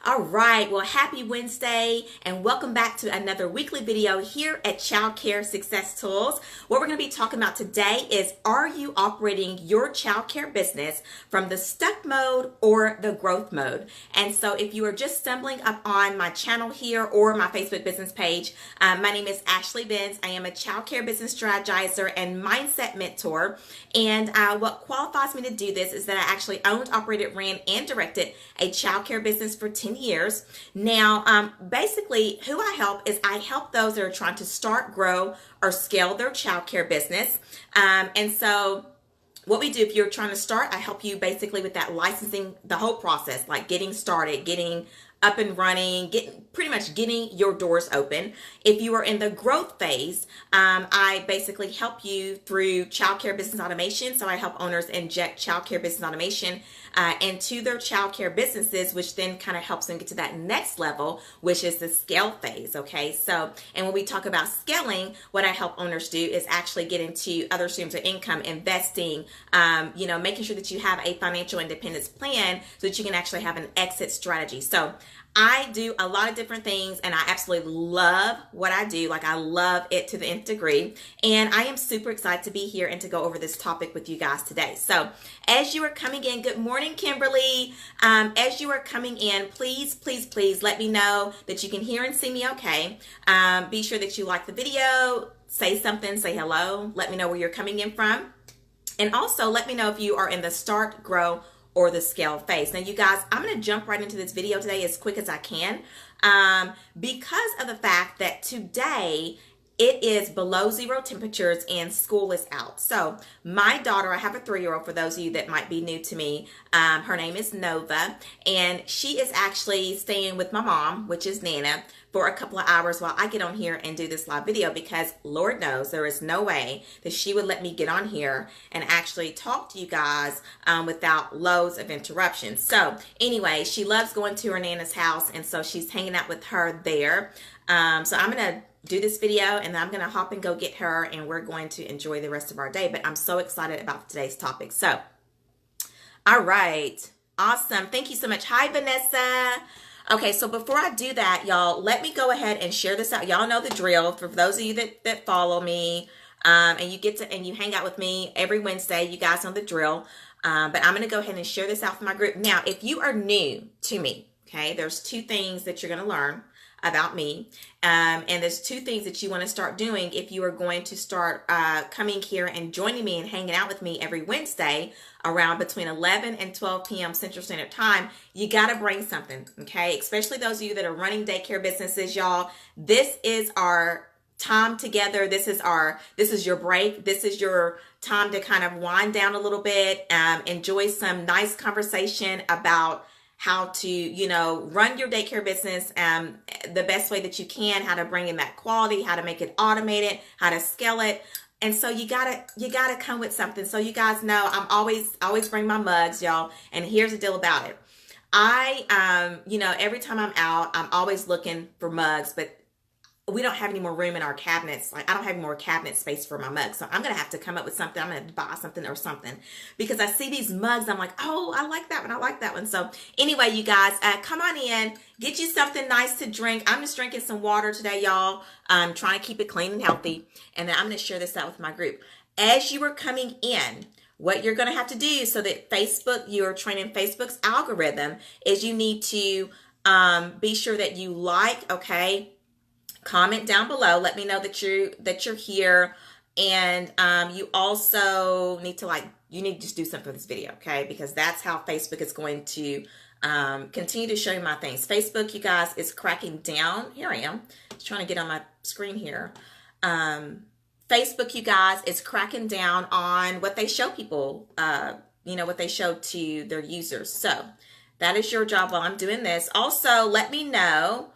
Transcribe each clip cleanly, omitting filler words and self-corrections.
All right, well, happy Wednesday and welcome back to another weekly video here at Childcare Success Tools. What we're going to be talking about today is, are you operating your childcare business from the stuck mode or the growth mode? And so if you are just stumbling up on my channel here or my Facebook business page, my name is Ashley Benz. I am a childcare business strategizer and mindset mentor. And what qualifies me to do this is that I actually owned, operated, ran, and directed a childcare business for 10 years. Now, basically who I help is I help those that are trying to start, grow, or scale their childcare business. And so what we do, if you're trying to start, I help you basically with that licensing, the whole process, like getting started, getting up and running, pretty much getting your doors open. If you are in the growth phase, I basically help you through childcare business automation. So I help owners inject childcare business automation into their childcare businesses, which then kind of helps them get to that next level, which is the scale phase. Okay, so and when we talk about scaling, what I help owners do is actually get into other streams of income, investing, making sure that you have a financial independence plan so that you can actually have an exit strategy. So I do a lot of different things and I absolutely love what I do. Like, I love it to the nth degree. And I am super excited to be here and to go over this topic with you guys today. So as you are coming in, good morning, Kimberly. As you are coming in, please let me know that you can hear and see me okay. Be sure that you like the video, say something, say hello, let me know where you're coming in from. And also let me know if you are in the start, grow, or the scale phase. Now, you guys, I'm going to jump right into this video today as quick as I can because of the fact that today it is below 0 temperatures and school is out. So my daughter, I have a 3-year-old for those of you that might be new to me. Her name is Nova, and she is actually staying with my mom, which is Nana, for a couple of hours while I get on here and do this live video, because Lord knows there is no way that she would let me get on here and actually talk to you guys without loads of interruptions. So anyway, she loves going to her Nana's house, and so she's hanging out with her there. So I'm going to do this video and then I'm going to hop and go get her, and we're going to enjoy the rest of our day. But I'm so excited about today's topic. So, all right. Awesome. Thank you so much. Hi, Vanessa. Okay, so before I do that, y'all, let me go ahead and share this out. Y'all know the drill. For those of you that follow me, and you hang out with me every Wednesday, you guys know the drill. But I'm going to go ahead and share this out for my group. Now, if you are new to me, okay, there's 2 things that you're going to learn about me. And there's 2 things that you want to start doing if you are going to start coming here and joining me and hanging out with me every Wednesday around between 11 and 12 p.m. Central Standard Time. You got to bring something, okay? Especially those of you that are running daycare businesses, y'all. This is our time together. This is your break. This is your time to kind of wind down a little bit, enjoy some nice conversation about how to, run your daycare business the best way that you can, how to bring in that quality, how to make it automated, how to scale it. And so you gotta come with something. So you guys know I'm always bring my mugs, y'all. And here's the deal about it. I, every time I'm out, I'm always looking for mugs, but we don't have any more room in our cabinets. Like, I don't have any more cabinet space for my mugs. So I'm going to have to come up with something. I'm going to buy something or something, because I see these mugs. I'm like, oh, I like that one. I like that one. So anyway, you guys, come on in, get you something nice to drink. I'm just drinking some water today, y'all. I'm trying to keep it clean and healthy. And then I'm going to share this out with my group. As you are coming in, what you're going to have to do so that you're training Facebook's algorithm, is you need to be sure that you like, okay, comment down below. Let me know that you're here. And you also need to just do something for this video, okay? Because that's how Facebook is going to continue to show you my things. Facebook, you guys, is cracking down. Here I am, just trying to get on my screen here. Facebook, you guys, is cracking down on what they show people, what they show to their users. So that is your job while I'm doing this. Also, let me know,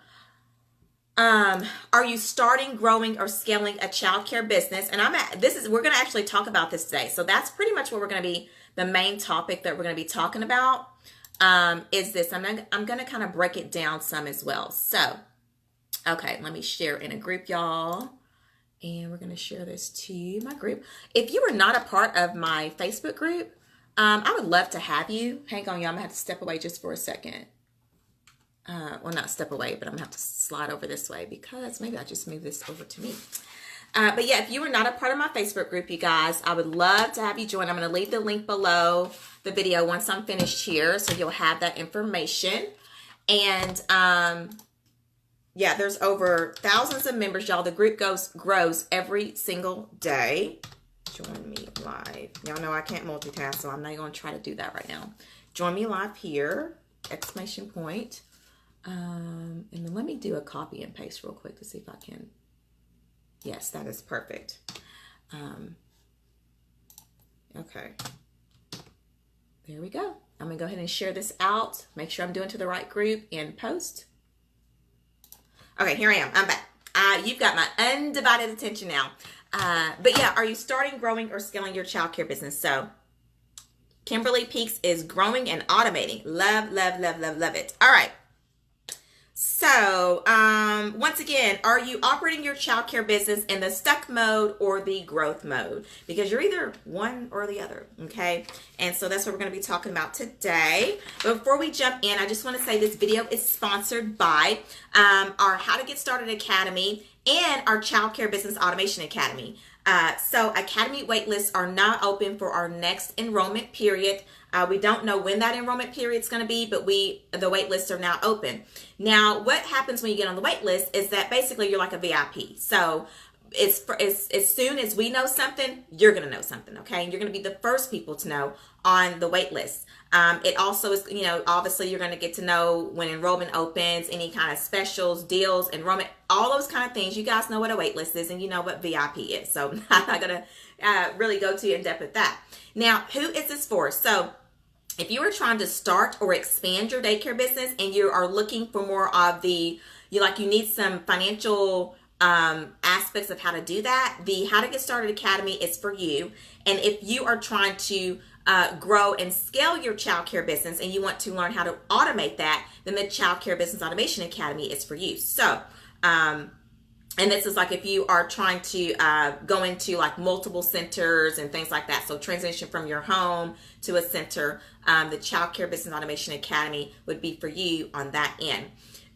are you starting, growing, or scaling a childcare business? And we're going to actually talk about this today. So that's pretty much what we're going to be, the main topic that we're going to be talking about, is this. I'm going to kind of break it down some as well. So, okay, let me share in a group, y'all. And we're going to share this to my group. If you are not a part of my Facebook group, I would love to have you. Hang on, y'all. I'm going to have to step away just for a second. well, not step away, but I'm gonna have to slide over this way because maybe I just move this over to me. But yeah, if you are not a part of my Facebook group, you guys, I would love to have you join. I'm going to leave the link below the video once I'm finished here, so you'll have that information. And yeah, there's over thousands of members, y'all. The group grows every single day. Join me live. Y'all know I can't multitask, so I'm not going to try to do that right now. Join me live here, exclamation point. And then let me do a copy and paste real quick to see if I can. Yes, that is perfect. Okay. There we go. I'm going to go ahead and share this out. Make sure I'm doing to the right group and post. Okay, here I am. I'm back. You've got my undivided attention now. But yeah, are you starting, growing, or scaling your childcare business? So Kimberly Peaks is growing and automating. Love, love, love, love, love it. All right. So, once again, are you operating your childcare business in the stuck mode or the growth mode? Because you're either one or the other, okay? And so that's what we're going to be talking about today. But before we jump in, I just want to say this video is sponsored by our How to Get Started Academy and our Childcare Business Automation Academy. So Academy waitlists are now open for our next enrollment period. We don't know when that enrollment period is going to be, but the waitlists are now open. Now, what happens when you get on the wait list is that basically you're like a VIP. So as soon as we know something, you're going to know something, okay? And you're going to be the first people to know on the wait list. It also is, you know, obviously you're going to get to know when enrollment opens, any kind of specials, deals, enrollment, all those kind of things. You guys know what a wait list is and you know what VIP is. So I'm not going to really go too in depth with that. Now, who is this for? So if you are trying to start or expand your daycare business and you are looking for more of you need some financial aspects of how to do that, the How to Get Started Academy is for you. And if you are trying to grow and scale your childcare business and you want to learn how to automate that, then the Childcare Business Automation Academy is for you. So, and this is like if you are trying to go into like multiple centers and things like that. So transition from your home to a center, the Childcare Business Automation Academy would be for you on that end.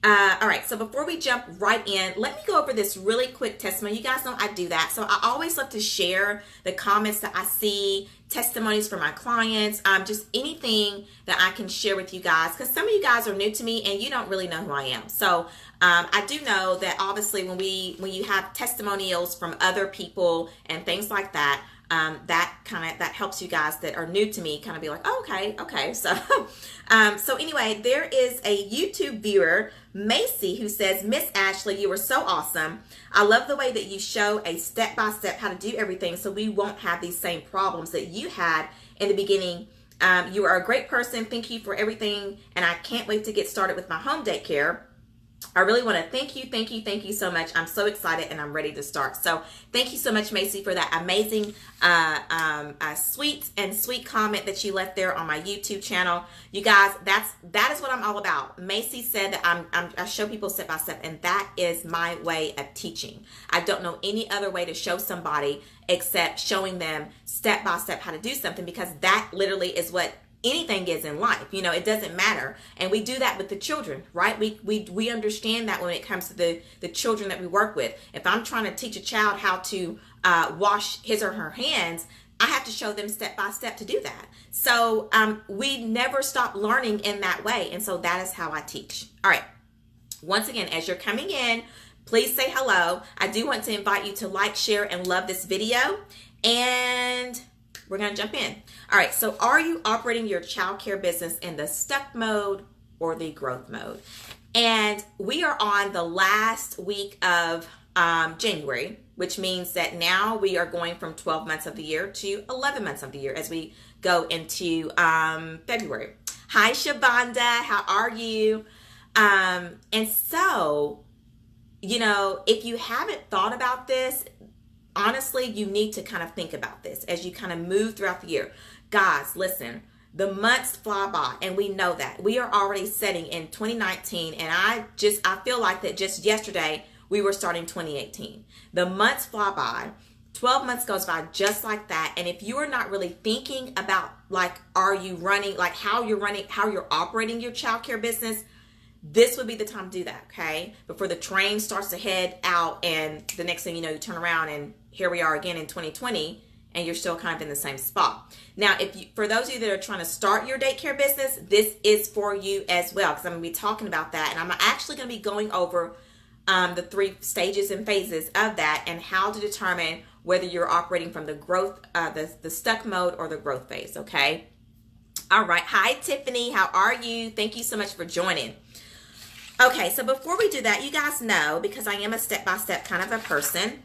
All right, so before we jump right in, let me go over this really quick testimony. You guys know I do that. So I always love to share the comments that I see, testimonies from my clients, just anything that I can share with you guys, because some of you guys are new to me and you don't really know who I am. So I do know that obviously when you have testimonials from other people and things like that, that helps you guys that are new to me kind of be like, oh, okay. So, so anyway, there is a YouTube viewer, Macy, who says, Miss Ashley, you are so awesome. I love the way that you show a step-by-step how to do everything so we won't have these same problems that you had in the beginning. You are a great person. Thank you for everything. And I can't wait to get started with my home daycare. I really want to thank you so much. I'm so excited and I'm ready to start. So thank you so much, Macy, for that amazing, sweet comment that you left there on my YouTube channel. You guys, that is what I'm all about. Macy said that I show people step by step, and that is my way of teaching. I don't know any other way to show somebody except showing them step by step how to do something, because that literally is what anything is in life. You know, it doesn't matter. And we do that with the children, right? We understand that when it comes to the children that we work with. If I'm trying to teach a child how to wash his or her hands, I have to show them step by step to do that. So we never stop learning in that way. And so that is how I teach. All right. Once again, as you're coming in, please say hello. I do want to invite you to like, share, and love this video. And we're going to jump in. All right, so are you operating your childcare business in the stuck mode or the growth mode? And we are on the last week of January, which means that now we are going from 12 months of the year to 11 months of the year as we go into February. Hi, Shabanda. How are you? And so, you know, if you haven't thought about this, honestly, you need to kind of think about this as you kind of move throughout the year. Guys, listen, the months fly by, and we know that. We are already setting in 2019, and I feel like that just yesterday we were starting 2018. The months fly by, 12 months goes by just like that, and if you are not really thinking about, like, are you running, like how you're operating your childcare business, this would be the time to do that, okay? Before the train starts to head out and the next thing you know, you turn around and here we are again in 2020 and you're still kind of in the same spot. Now, for those of you that are trying to start your daycare business, this is for you as well, because I'm going to be talking about that, and I'm actually going to be going over the 3 stages and phases of that and how to determine whether you're operating from the growth, the stuck mode or the growth phase, okay? All right. Hi, Tiffany. How are you? Thank you so much for joining. Okay, so before we do that, you guys know, because I am a step-by-step kind of a person,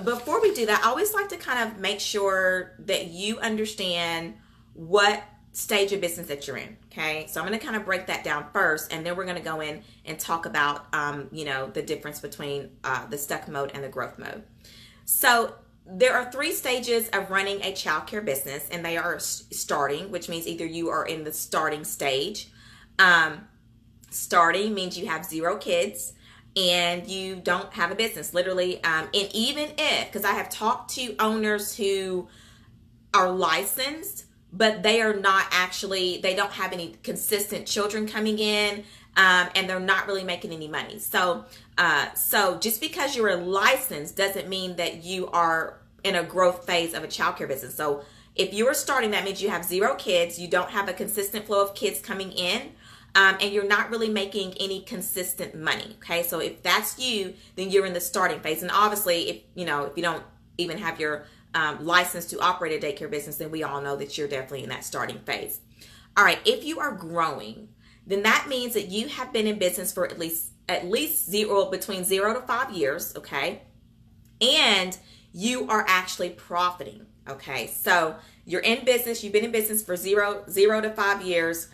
before we do that, I always like to kind of make sure that you understand what stage of business that you're in, okay? So I'm going to kind of break that down first, and then we're going to go in and talk about, the difference between the stuck mode and the growth mode. So there are 3 stages of running a childcare business, and they are starting, which means either you are in the starting stage. Starting means you have 0 kids and you don't have a business, literally. And even if, because I have talked to owners who are licensed, but they are not actually, they don't have any consistent children coming in, and they're not really making any money. So just because you're licensed doesn't mean that you are in a growth phase of a childcare business. So if you are starting, that means you have 0 kids, you don't have a consistent flow of kids coming in, and you're not really making any consistent money. Okay, so if that's you, then you're in the starting phase. And obviously, if you don't even have your license to operate a daycare business, then we all know that you're definitely in that starting phase. All right, if you are growing, then that means that you have been in business for at least between 0 to 5 years. Okay, and you are actually profiting. Okay, so you're in business, you've been in business for 0 to 5 years,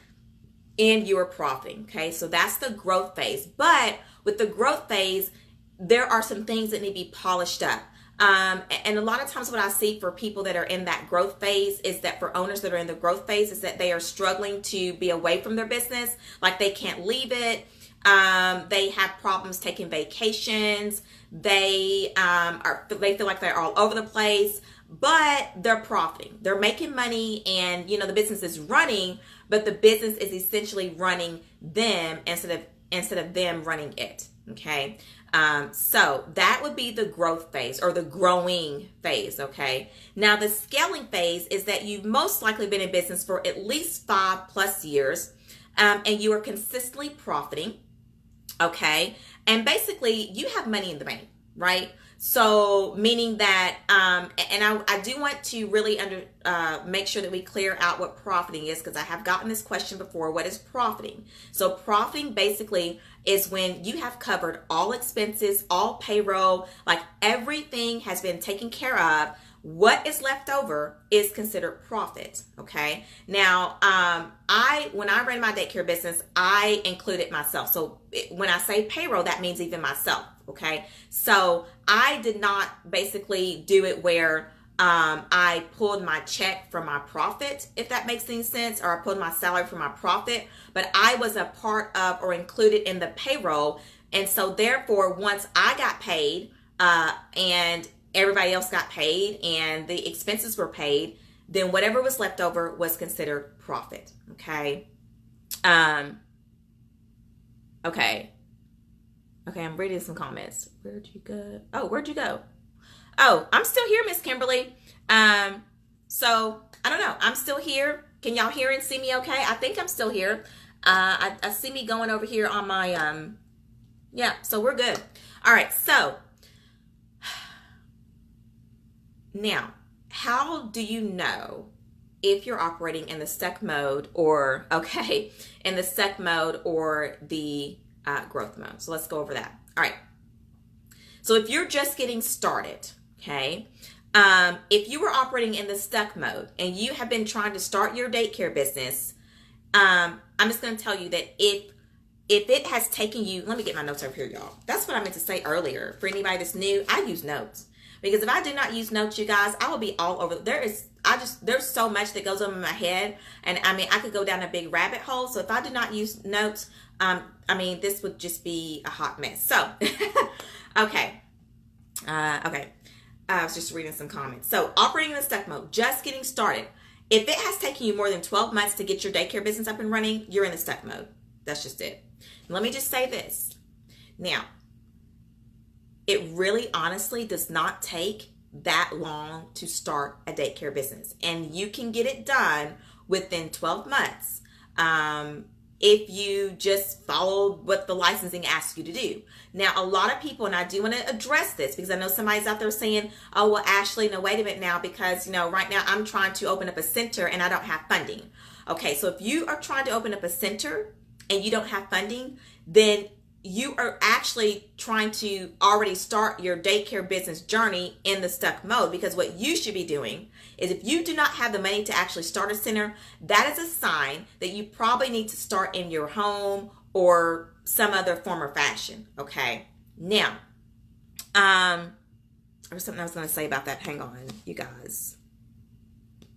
and you are profiting. Okay, so that's the growth phase. But with the growth phase, there are some things that need to be polished up. And a lot of times what I see for people that are in that growth phase is that for owners that are in the growth phase is that they are struggling to be away from their business. Like they can't leave it. They have problems taking vacations. They feel like they're all over the place, but they're profiting. They're making money, and the business is running, but the business is essentially running them instead of them running it. Okay. So that would be the growth phase or the growing phase. Okay. Now the scaling phase is that you've most likely been in business for at least 5+ years, and you are consistently profiting. Okay. And basically you have money in the bank, right? So meaning that, and I do want to really make sure that we clear out what profiting is, because I have gotten this question before. What is profiting? So profiting basically is when you have covered all expenses, all payroll, like everything has been taken care of. What is left over is considered profit. Okay. Now, when I ran my daycare business, I included myself. So when I say payroll, that means even myself. Okay. So I did not basically do it where I pulled my check from my profit, if that makes any sense, or I pulled my salary from my profit, but I was a part of or included in the payroll. And so therefore, once I got paid, and everybody else got paid and the expenses were paid, then whatever was left over was considered profit. Okay. Okay, I'm reading some comments. Where'd you go? Oh, I'm still here, Miss Kimberly. So I don't know. I'm still here. Can y'all hear and see me okay? I think I'm still here. I see me going over here on my, yeah, so we're good. All right, so now, how do you know if you're operating in the stuck mode or, in the stuck mode or the growth mode? So let's go over that. All right. So if you're just getting started, okay, if you were operating in the stuck mode and you have been trying to start your daycare business, I'm just going to tell you that if it has taken you, let me get my notes over here, y'all. That's what I meant to say earlier. For anybody that's new, I use notes. Because if I do not use notes, you guys, I will be all over. There's so much that goes on in my head. And I mean, I could go down a big rabbit hole. So if I do not use notes, this would just be a hot mess. So, okay. I was just reading some comments. So operating in the stuck mode, just getting started. If it has taken you more than 12 months to get your daycare business up and running, you're in the stuck mode. That's just it. Let me just say this. Now, it really honestly does not take that long to start a daycare business. And you can get it done within 12 months if you just follow what the licensing asks you to do. Now, a lot of people, and I do want to address this because I know somebody's out there saying, oh, well, Ashley, no, wait a minute now, because, right now I'm trying to open up a center and I don't have funding. Okay, so if you are trying to open up a center and you don't have funding, then you are actually trying to already start your daycare business journey in the stuck mode, because what you should be doing is, if you do not have the money to actually start a center, that is a sign that you probably need to start in your home or some other form or fashion. Okay. Now, there was something I was going to say about that. Hang on, you guys,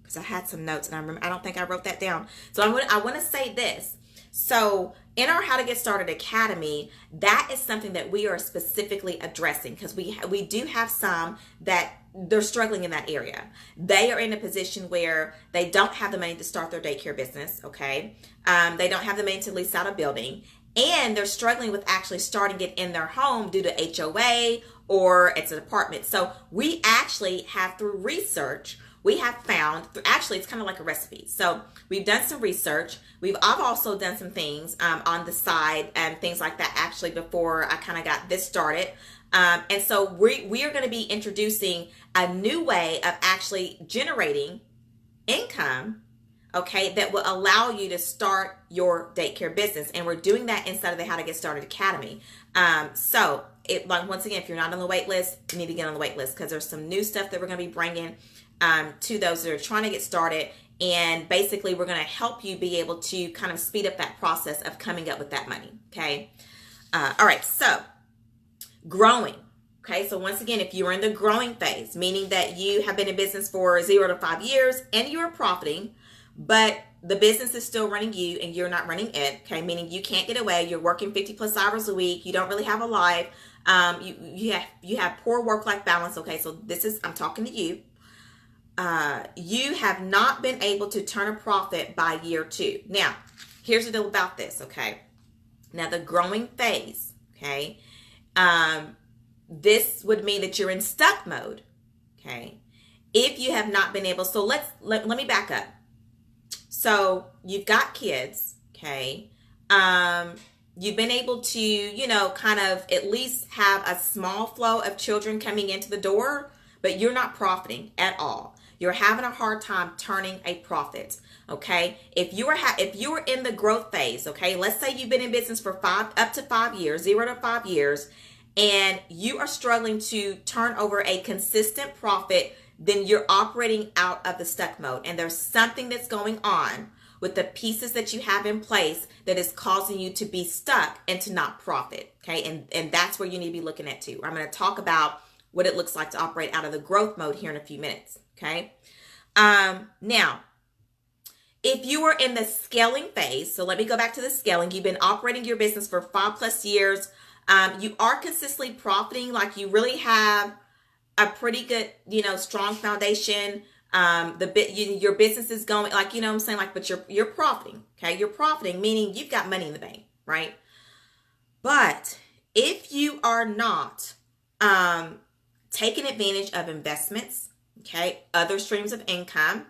because I had some notes and I don't think I wrote that down. So I want to say this. So in our How to Get Started Academy, that is something that we are specifically addressing, because we do have some that they're struggling in that area. They are in a position where they don't have the money to start their daycare business, okay? They don't have the money to lease out a building, and they're struggling with actually starting it in their home due to HOA or it's an apartment. So we actually have, through research, we have found, actually it's kind of like a recipe. So we've done some research. I've also done some things on the side and things like that actually before I kind of got this started. And so we are going to be introducing a new way of actually generating income, okay, that will allow you to start your daycare business. And we're doing that inside of the How to Get Started Academy. So once again, if you're not on the wait list, you need to get on the wait list, because there's some new stuff that we're going to be bringing to those that are trying to get started. And basically, we're going to help you be able to kind of speed up that process of coming up with that money. Okay. All right. So growing. Okay. So once again, if you're in the growing phase, meaning that you have been in business for 0 to 5 years and you're profiting, but the business is still running you and you're not running it. Okay. Meaning you can't get away. You're working 50+ hours a week. You don't really have a life. You have poor work-life balance. Okay. So I'm talking to you. You have not been able to turn a profit by year 2. Now, here's the deal about this, okay? Now, the growing phase, okay? This would mean that you're in stuck mode, okay? If you have not been able, so let me back up. So you've got kids, okay? You've been able to, kind of at least have a small flow of children coming into the door, but you're not profiting at all. You're having a hard time turning a profit, okay? If you are in the growth phase, okay, let's say you've been in business for up to 5 years, 0 to 5 years, and you are struggling to turn over a consistent profit, then you're operating out of the stuck mode. And there's something that's going on with the pieces that you have in place that is causing you to be stuck and to not profit, okay? And that's where you need to be looking at too. I'm going to talk about what it looks like to operate out of the growth mode here in a few minutes. Okay. Now, if you are in the scaling phase, so let me go back to the scaling. You've been operating your business for 5+ years. You are consistently profiting, like you really have a pretty good, strong foundation. Your business is going, like, what I'm saying, like, but you're profiting. Okay. You're profiting, meaning you've got money in the bank, right? But if you are not, taking advantage of investments, okay, other streams of income,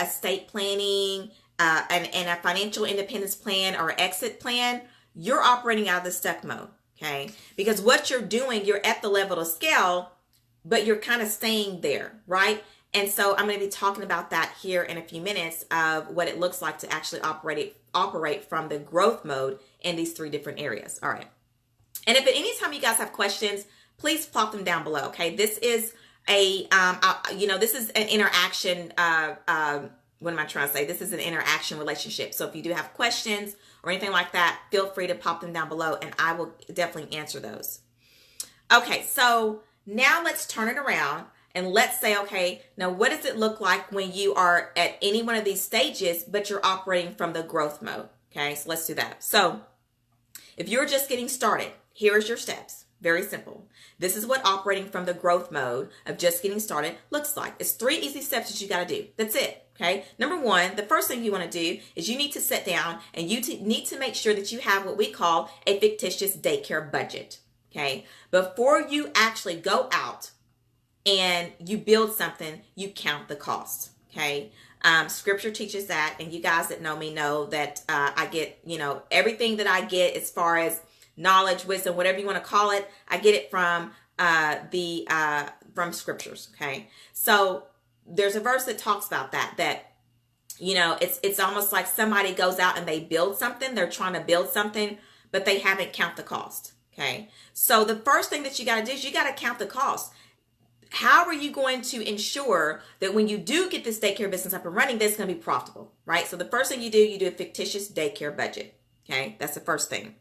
estate planning, and a financial independence plan or exit plan, you're operating out of the stuck mode, okay? Because what you're doing, you're at the level to scale, but you're kind of staying there, right? And so I'm going to be talking about that here in a few minutes of what it looks like to actually operate from the growth mode in these 3 different areas. All right. And if at any time you guys have questions, please plop them down below. Okay. This is this is an interaction. What am I trying to say? This is an interaction relationship. So if you do have questions or anything like that, feel free to pop them down below and I will definitely answer those. Okay. So now let's turn it around and let's say, okay, now what does it look like when you are at any one of these stages, but you're operating from the growth mode? Okay. So let's do that. So if you're just getting started, here's your steps. Very simple. This is what operating from the growth mode of just getting started looks like. It's 3 easy steps that you got to do. That's it. Okay, number one, the first thing you want to do is you need to sit down and you need to make sure that you have what we call a fictitious daycare budget. Okay, before you actually go out and you build something, you count the cost. Okay, scripture teaches that, and you guys that know me know that I get, everything that I get as far as knowledge, wisdom, whatever you want to call it, I get it from from scriptures. Okay, so there's a verse that talks about that it's almost like somebody goes out and they build something, they're trying to build something, but they haven't count the cost. Okay, so the first thing that you got to do is you got to count the cost. How are you going to ensure that when you do get this daycare business up and running, that's going to be profitable, right? So the first thing you do a fictitious daycare budget. Okay, that's the first thing.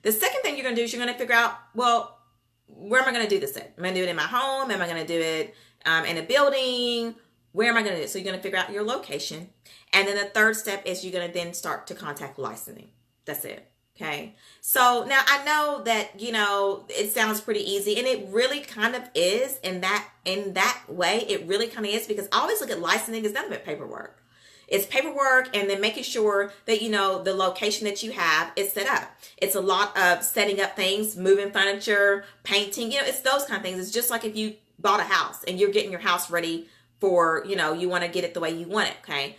The second thing you're going to do is you're going to figure out, well, where am I going to do this at? Am I going to do it in my home? Am I going to do it in a building? Where am I going to do it? So you're going to figure out your location. And then the third step is you're going to then start to contact licensing. That's it. Okay. So now I know that, it sounds pretty easy, and it really kind of is in that way. It really kind of is, because I always look at licensing as nothing but paperwork. It's paperwork, and then making sure that, the location that you have is set up. It's a lot of setting up things, moving furniture, painting, it's those kind of things. It's just like if you bought a house and you're getting your house ready for, you want to get it the way you want it. Okay.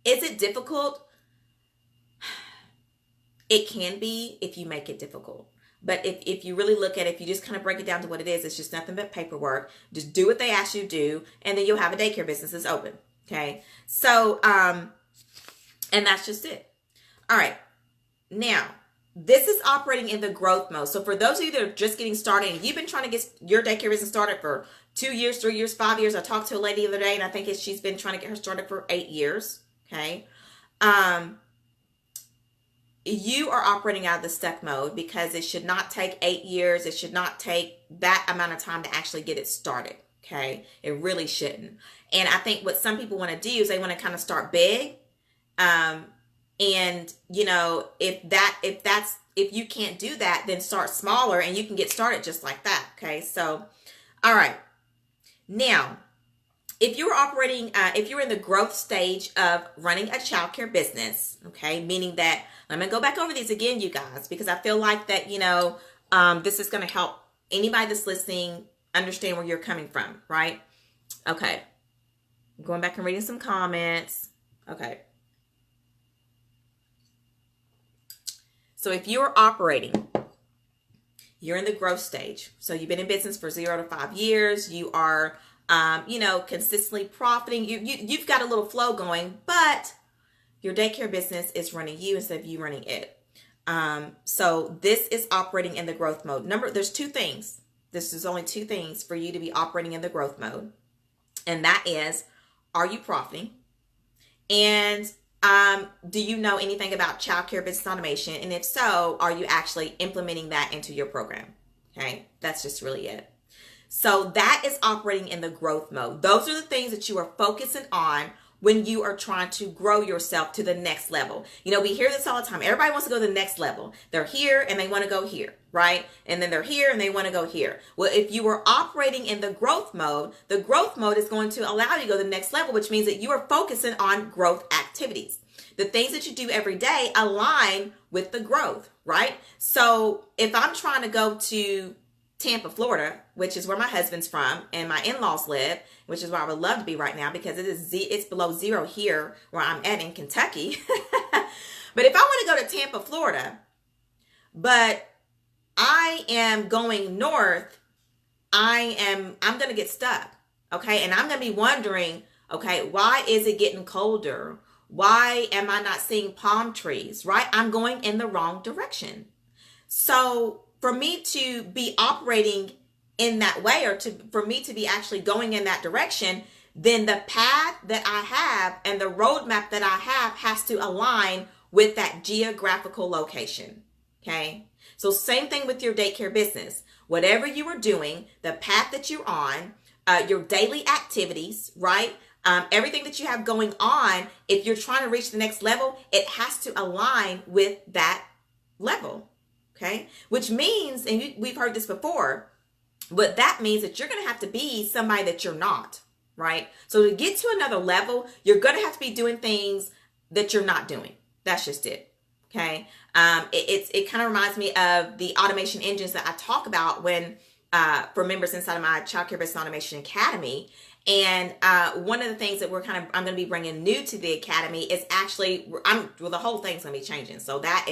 Is it difficult? It can be if you make it difficult. But if you really look at it, if you just kind of break it down to what it is, it's just nothing but paperwork. Just do what they ask you to do, and then you'll have a daycare business that's open. Okay. So, and that's just it. All right. Now, this is operating in the growth mode. So for those of you that are just getting started and you've been trying to get your daycare business started for 2 years, 3 years, 5 years. I talked to a lady the other day, and I think she's been trying to get her started for 8 years. Okay. You are operating out of the stuck mode, because it should not take 8 years. It should not take that amount of time to actually get it started. Okay. It really shouldn't. And I think what some people want to do is they want to kind of start big. And if you can't do that, then start smaller and you can get started just like that. Okay. So, all right. Now, if you're operating, if you're in the growth stage of running a childcare business, okay, meaning that, let me go back over these again, you guys, because I feel like that, this is going to help anybody that's listening understand where you're coming from, right? Okay. Going back and reading some comments. Okay. So if you're operating, you're in the growth stage. So you've been in business for 0 to 5 years. You are, consistently profiting. You've got a little flow going, but your daycare business is running you instead of you running it. So this is operating in the growth mode. There's 2 things. This is only 2 things for you to be operating in the growth mode. And that is, are you profiting? And do you know anything about childcare business automation? And if so, are you actually implementing that into your program? Okay, that's just really it. So that is operating in the growth mode. Those are the things that you are focusing on when you are trying to grow yourself to the next level. We hear this all the time. Everybody wants to go to the next level. They're here and they want to go here, right? And then they're here and they want to go here. Well, if you are operating in the growth mode is going to allow you to go to the next level, which means that you are focusing on growth activities. The things that you do every day align with the growth, right? So if I'm trying to go to Tampa, Florida, which is where my husband's from and my in-laws live, which is where I would love to be right now, because it's below 0 here where I'm at in Kentucky. But if I want to go to Tampa, Florida, but I am going north, I'm going to get stuck. Okay. And I'm going to be wondering, okay, why is it getting colder? Why am I not seeing palm trees, right? I'm going in the wrong direction. So for me to be operating in that way, or for me to be actually going in that direction, then the path that I have and the roadmap that I have has to align with that geographical location. Okay. So same thing with your daycare business. Whatever you are doing, the path that you're on, your daily activities, right? Everything that you have going on, if you're trying to reach the next level, it has to align with that level. Okay. Which means, and we've heard this before, but that means that you're going to have to be somebody that you're not. right? So to get to another level, you're going to have to be doing things that you're not doing. That's just it. Okay. It kind of reminds me of the automation engines that I talk about when, for members inside of my Childcare Business Automation Academy. And one of the things that I'm going to be bringing new to the Academy is actually, the whole thing's going to be changing. So that's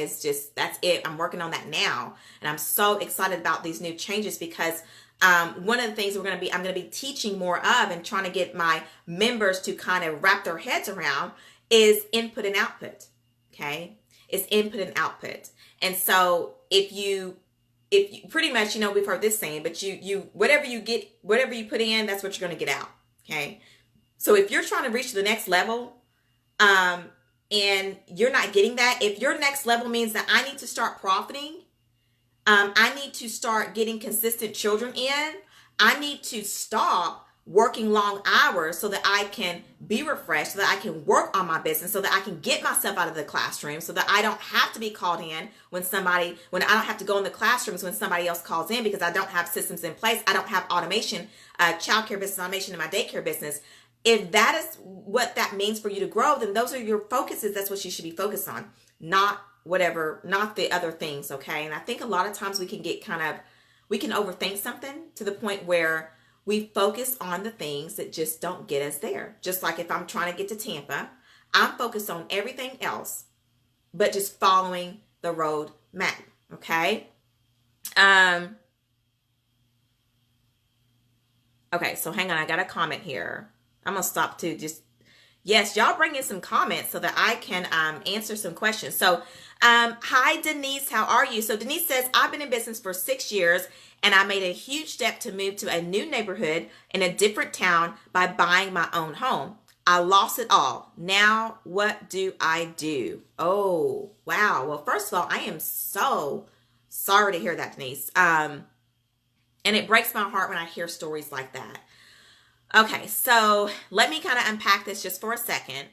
it. I'm working on that now. And I'm so excited about these new changes because one of the things I'm going to be teaching more of and trying to get my members to kind of wrap their heads around is input and output. Okay. It's input and output. And so if you pretty much, we've heard this saying, but whatever you put in, that's what you're going to get out. Okay. So if you're trying to reach the next level, and you're not getting that, if your next level means that I need to start profiting, I need to start getting consistent children in, I need to stop working long hours so that I can be refreshed, so that I can work on my business, so that I can get myself out of the classroom, so that I don't have to be called in when I don't have to go in the classrooms when somebody else calls in because I don't have systems in place. I don't have automation, childcare business automation in my daycare business. If that is what that means for you to grow, then those are your focuses. That's what you should be focused on, not the other things. Okay. And I think a lot of times we can overthink something to the point where we focus on the things that just don't get us there. Just like if I'm trying to get to Tampa, I'm focused on everything else, but just following the road map. Okay. Okay. So hang on. I got a comment here. I'm going to stop too. Yes, y'all bring in some comments so that I can answer some questions. So, hi, Denise. How are you? So Denise says, I've been in business for 6 years and I made a huge step to move to a new neighborhood in a different town by buying my own home. I lost it all. Now, what do I do? Oh, wow. Well, first of all, I am so sorry to hear that, Denise. And it breaks my heart when I hear stories like that. Okay, so let me kind of unpack this just for a second.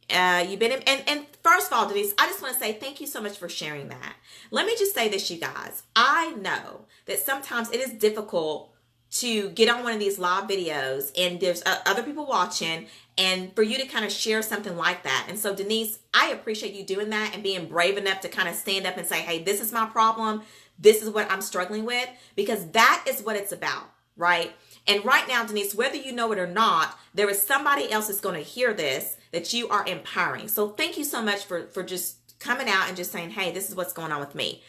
You've been in, and first of all, Denise, I just want to say thank you so much for sharing that. Let me just say this, you guys. I know that sometimes it is difficult to get on one of these live videos and there's other people watching and for you to kind of share something like that. And so, Denise, I appreciate you doing that and being brave enough to kind of stand up and say, hey, this is my problem. This is what I'm struggling with, because that is what it's about, right? And right now, Denise, whether you know it or not, there is somebody else that's going to hear this that you are empowering. So thank you so much for just coming out and just saying, hey, this is what's going on with me.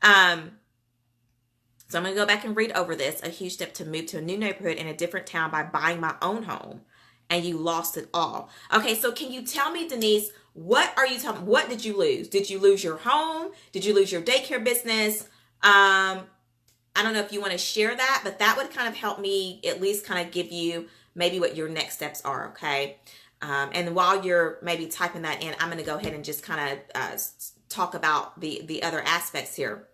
So I'm going to go back and read over this. A huge step to move to a new neighborhood in a different town by buying my own home. And you lost it all. Okay, so can you tell me, Denise, what did you lose? Did you lose your home? Did you lose your daycare business? I don't know if you want to share that, but that would kind of help me at least kind of give you maybe what your next steps are, okay? And while you're maybe typing that in, I'm going to go ahead and just kind of talk about the other aspects here.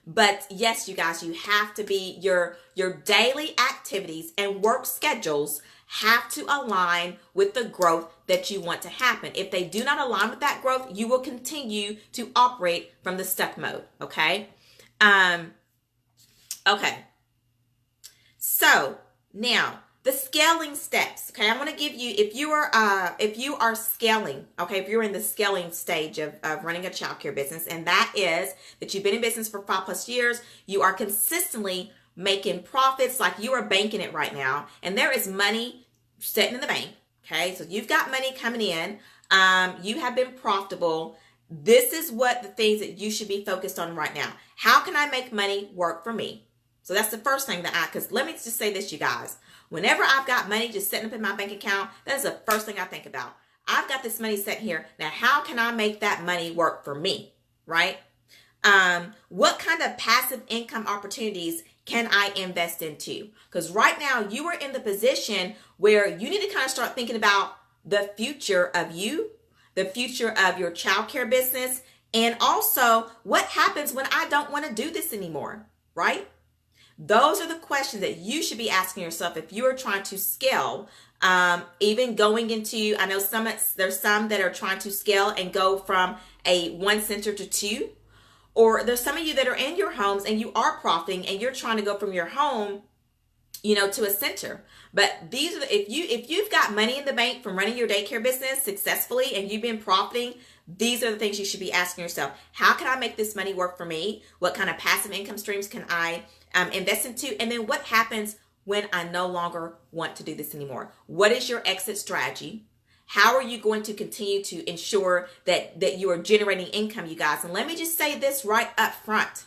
But yes, you guys, you have to be, your daily activities and work schedules have to align with the growth that you want to happen. If they do not align with that growth, you will continue to operate from the stuck mode, okay? Okay, so now the scaling steps. Okay, I want to give you, if you are scaling, okay, if you're in the scaling stage of running a childcare business, and that is that you've been in business for 5+ years, you are consistently making profits, like you are banking it right now, and there is money sitting in the bank. Okay, so you've got money coming in, you have been profitable. This is what the things that you should be focused on right now. How can I make money work for me? So that's the first thing because let me just say this, you guys. Whenever I've got money just sitting up in my bank account, that is the first thing I think about. I've got this money sitting here. Now, how can I make that money work for me, right? What kind of passive income opportunities can I invest into? Because right now you are in the position where you need to kind of start thinking about the future of you, the future of your childcare business, and also what happens when I don't want to do this anymore, right? Those are the questions that you should be asking yourself if you are trying to scale. Even going into, I know there's some that are trying to scale and go from a 1 center to 2, or there's some of you that are in your homes and you are profiting and you're trying to go from your home to a center. But these are if you've got money in the bank from running your daycare business successfully and you've been profiting, these are the things you should be asking yourself. How can I make this money work for me? What kind of passive income streams can I invest into? And then what happens when I no longer want to do this anymore? What is your exit strategy? How are you going to continue to ensure that you are generating income, you guys? And let me just say this right up front.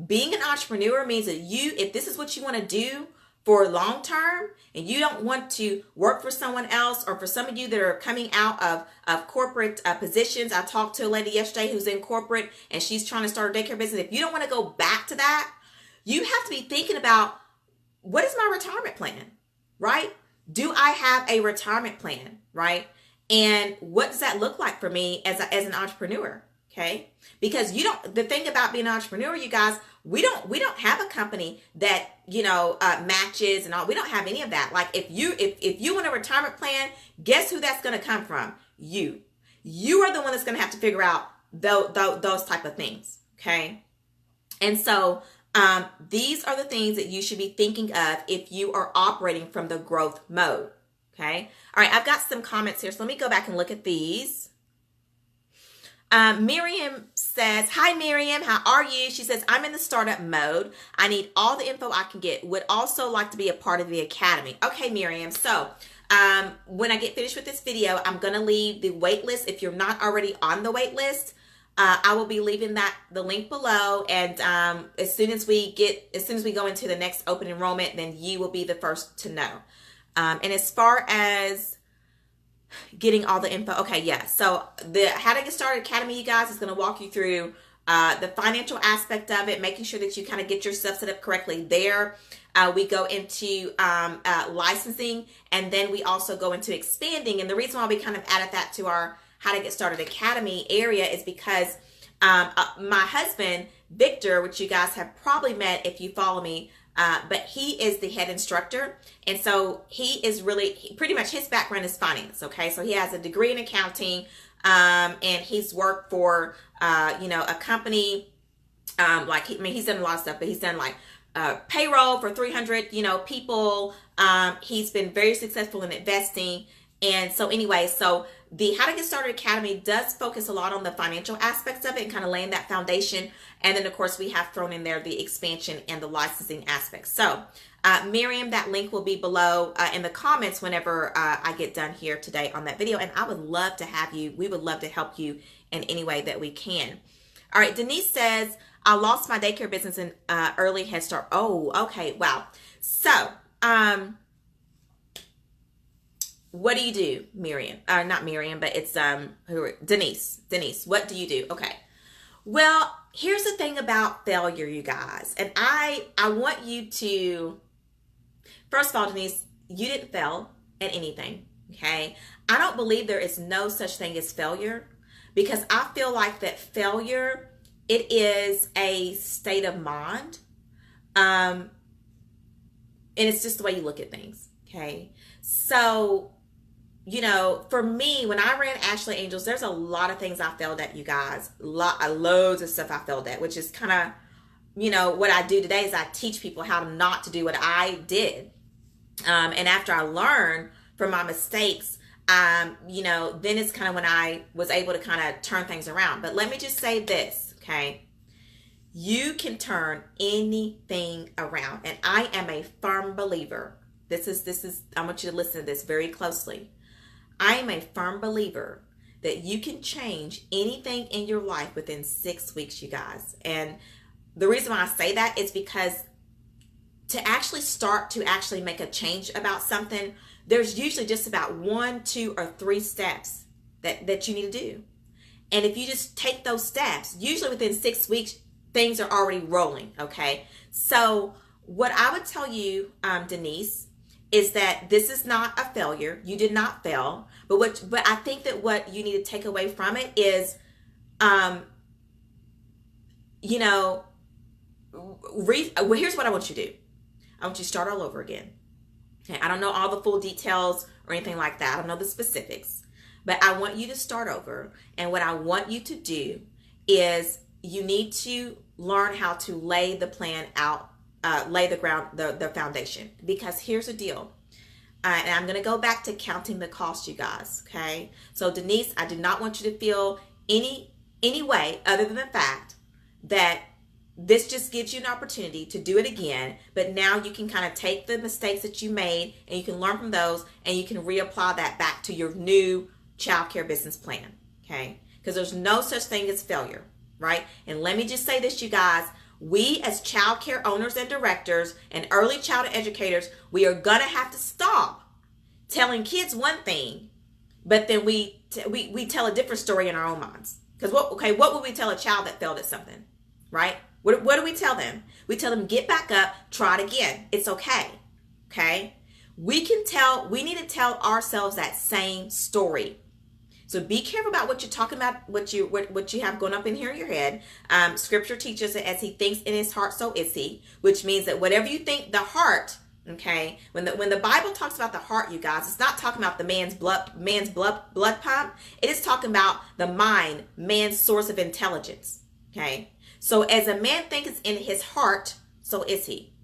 Being an entrepreneur means that if this is what you want to do for long term, and you don't want to work for someone else, or for some of you that are coming out of corporate positions. I talked to a lady yesterday who's in corporate and she's trying to start a daycare business. If you don't want to go back to that, you have to be thinking about, what is my retirement plan, right? Do I have a retirement plan, right? And what does that look like for me as an entrepreneur? Okay, because the thing about being an entrepreneur, you guys, we don't have a company that matches and all. We don't have any of that. Like if you want a retirement plan, guess who that's going to come from? You are the one that's going to have to figure out those type of things. Okay, and so these are the things that you should be thinking of if you are operating from the growth mode. Okay, all right. I've got some comments here, so let me go back and look at these. Miriam says, hi Miriam, how are you? She says, I'm in the startup mode. I need all the info I can get. Would also like to be a part of the academy. Okay, Miriam. So when I get finished with this video, I'm going to leave the wait list. If you're not already on the wait list, I will be leaving the link below. And as soon as we go into the next open enrollment, then you will be the first to know. And as far as getting all the info. Okay, yeah. So the How to Get Started Academy, you guys, is going to walk you through the financial aspect of it, making sure that you kind of get yourself set up correctly there. We go into licensing, and then we also go into expanding. And the reason why we kind of added that to our How to Get Started Academy area is because my husband, Victor, which you guys have probably met if you follow me, but he is the head instructor. And so he is pretty much his background is finance. Okay. So he has a degree in accounting, and he's worked for, a company, he's done a lot of stuff, but he's done payroll for 300, people. He's been very successful in investing. And so anyway, so the How to Get Started Academy does focus a lot on the financial aspects of it and kind of laying that foundation. And then, of course, we have thrown in there the expansion and the licensing aspects. So, Miriam, that link will be below in the comments whenever I get done here today on that video. And I would love to have you. We would love to help you in any way that we can. All right, Denise says, I lost my daycare business in early Head Start. Oh, okay. Wow. So, what do you do, Miriam? Not Miriam, but it's Denise. Denise, what do you do? Okay. Well, here's the thing about failure, you guys. And I want you to, first of all, Denise, you didn't fail at anything, okay? I don't believe there is no such thing as failure, because I feel like that failure, it is a state of mind. And it's just the way you look at things, okay? So, for me, when I ran Ashley Angels, there's a lot of things I failed at, you guys. Loads of stuff I failed at, which is kind of, what I do today is I teach people how not to do what I did. And after I learned from my mistakes, then it's kind of when I was able to kind of turn things around. But let me just say this, okay? You can turn anything around. And I am a firm believer. This is, I want you to listen to this very closely. I am a firm believer that you can change anything in your life within 6 weeks, you guys. And the reason why I say that is because to actually start to actually make a change about something, there's usually just about 1, 2, or 3 steps that you need to do. And if you just take those steps, usually within 6 weeks, things are already rolling, okay? So what I would tell you, Denise, is that this is not a failure. You did not fail. But I think that what you need to take away from it is, here's what I want you to do. I want you to start all over again. Okay, I don't know all the full details or anything like that. I don't know the specifics. But I want you to start over. And what I want you to do is you need to learn how to lay the plan out lay the foundation. Because here's the deal. And I'm going to go back to counting the cost, you guys. Okay. So Denise, I do not want you to feel any way other than the fact that this just gives you an opportunity to do it again. But now you can kind of take the mistakes that you made and you can learn from those and you can reapply that back to your new childcare business plan. Okay. Because there's no such thing as failure, right? And let me just say this, you guys. We as childcare owners and directors and early childhood educators, we are going to have to stop telling kids one thing, but then we tell a different story in our own minds. Because what would we tell a child that failed at something, right? What do we tell them? We tell them, get back up, try it again. It's okay. Okay? We need to tell ourselves that same story. So be careful about what you're talking about, what you have going up in here in your head. Scripture teaches that as he thinks in his heart, so is he, which means that whatever you think, the heart, okay, when the Bible talks about the heart, you guys, it's not talking about the man's blood pump. It is talking about the mind, man's source of intelligence. Okay. So as a man thinketh in his heart, so is he,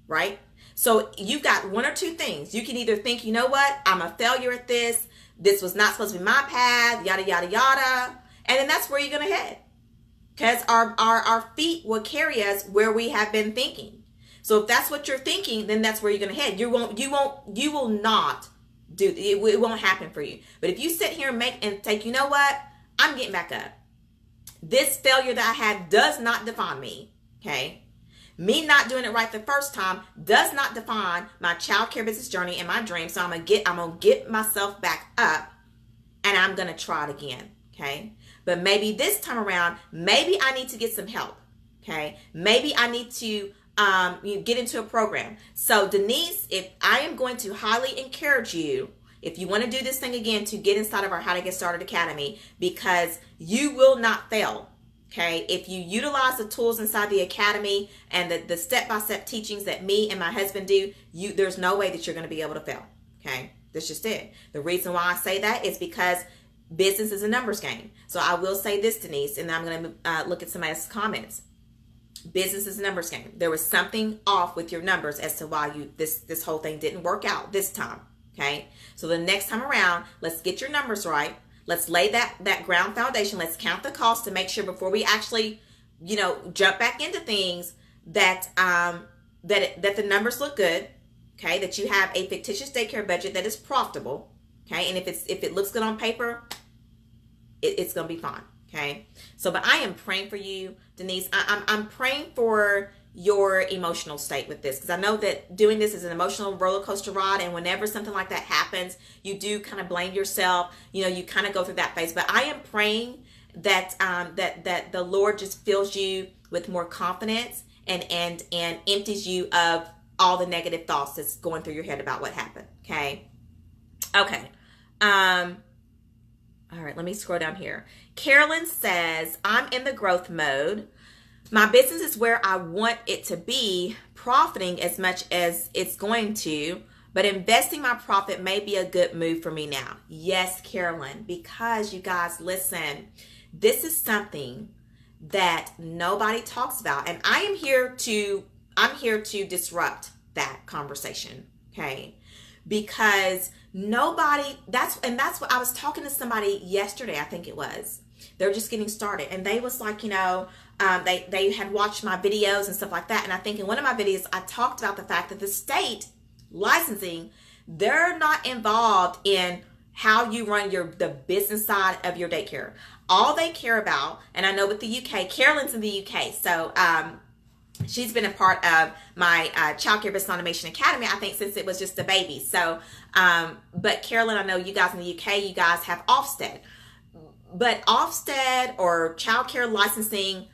right? So you've got one or two things. You can either think, you know what, I'm a failure at this. This was not supposed to be my path, yada, yada, yada. And then that's where you're going to head. Because our feet will carry us where we have been thinking. So if that's what you're thinking, then that's where you're going to head. You will not do it won't happen for you. But if you sit here and take, you know what, I'm getting back up. This failure that I had does not define me. Okay. Me not doing it right the first time does not define my childcare business journey and my dream. So I'm gonna get myself back up and I'm gonna try it again. Okay. But maybe this time around, maybe I need to get some help. Okay. Maybe I need to get into a program. So Denise, if I am going to highly encourage you, if you want to do this thing again, to get inside of our How to Get Started Academy, because you will not fail. Okay, if you utilize the tools inside the academy and the step-by-step teachings that me and my husband do, there's no way that you're going to be able to fail. Okay, that's just it. The reason why I say that is because business is a numbers game. So I will say this, Denise, and then I'm going to look at some else's comments. Business is a numbers game. There was something off with your numbers as to why this whole thing didn't work out this time. Okay, so the next time around, let's get your numbers right. Let's lay that ground foundation. Let's count the cost to make sure before we actually, jump back into things that that the numbers look good. Okay, that you have a fictitious daycare budget that is profitable. Okay, and if it looks good on paper, it's gonna be fine. Okay, so but I am praying for you, Denise. I'm praying for your emotional state with this, because I know that doing this is an emotional roller coaster ride, and whenever something like that happens, you do kind of blame yourself. You kind of go through that phase. But I am praying that that the Lord just fills you with more confidence and empties you of all the negative thoughts that's going through your head about what happened. Okay. All right, let me scroll down here. Carolyn says, I'm in the growth mode. My business is where I want it to be, profiting as much as it's going to, but investing my profit may be a good move for me now. Yes, Carolyn, because you guys, listen, this is something that nobody talks about. And I'm here to disrupt that conversation. Okay. Because that's what I was talking to somebody yesterday, I think it was. They're just getting started. And they was like, they had watched my videos and stuff like that. And I think in one of my videos, I talked about the fact that the state licensing, they're not involved in how you run the business side of your daycare. All they care about, and I know with the UK, Carolyn's in the UK. So, she's been a part of my Childcare Business Automation Academy, I think, since it was just a baby. So, but Carolyn, I know you guys in the UK, you guys have Ofsted. But Ofsted or childcare licensing,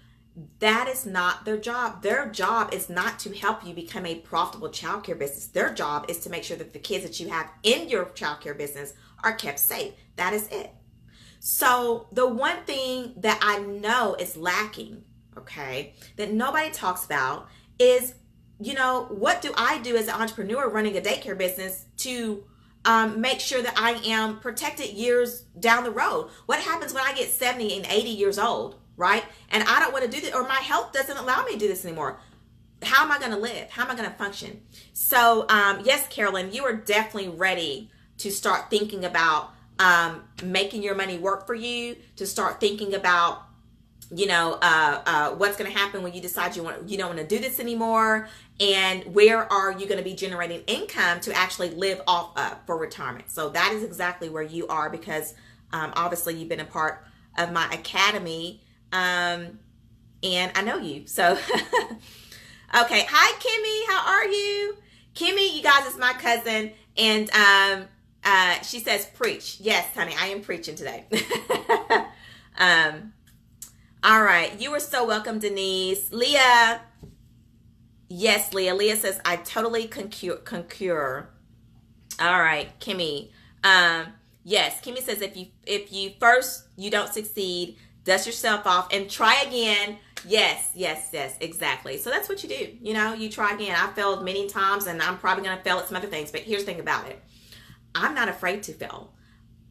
that is not their job. Their job is not to help you become a profitable childcare business. Their job is to make sure that the kids that you have in your childcare business are kept safe. That is it. So the one thing that I know is lacking, okay, that nobody talks about is, what do I do as an entrepreneur running a daycare business to make sure that I am protected years down the road? What happens when I get 70 and 80 years old, right? And I don't want to do this, or my health doesn't allow me to do this anymore. how am I going to live? How am I going to function? So, yes, Carolyn, you are definitely ready to start thinking about making your money work for you, to start thinking about, what's going to happen when you decide you don't want to do this anymore, and where are you going to be generating income to actually live off of for retirement. So that is exactly where you are, because obviously you've been a part of my academy, and I know you. So, okay. Hi, Kimmy. How are you? Kimmy, you guys, is my cousin, and she says, preach. Yes, honey, I am preaching today. All right. You are so welcome, Denise. Leah. Yes, Leah. Leah says, I totally concur. All right, Kimmy. Yes, Kimmy says, if you first, you don't succeed, dust yourself off and try again. Yes, exactly. So that's what you do. You try again. I failed many times, and I'm probably going to fail at some other things. But here's the thing about it. I'm not afraid to fail.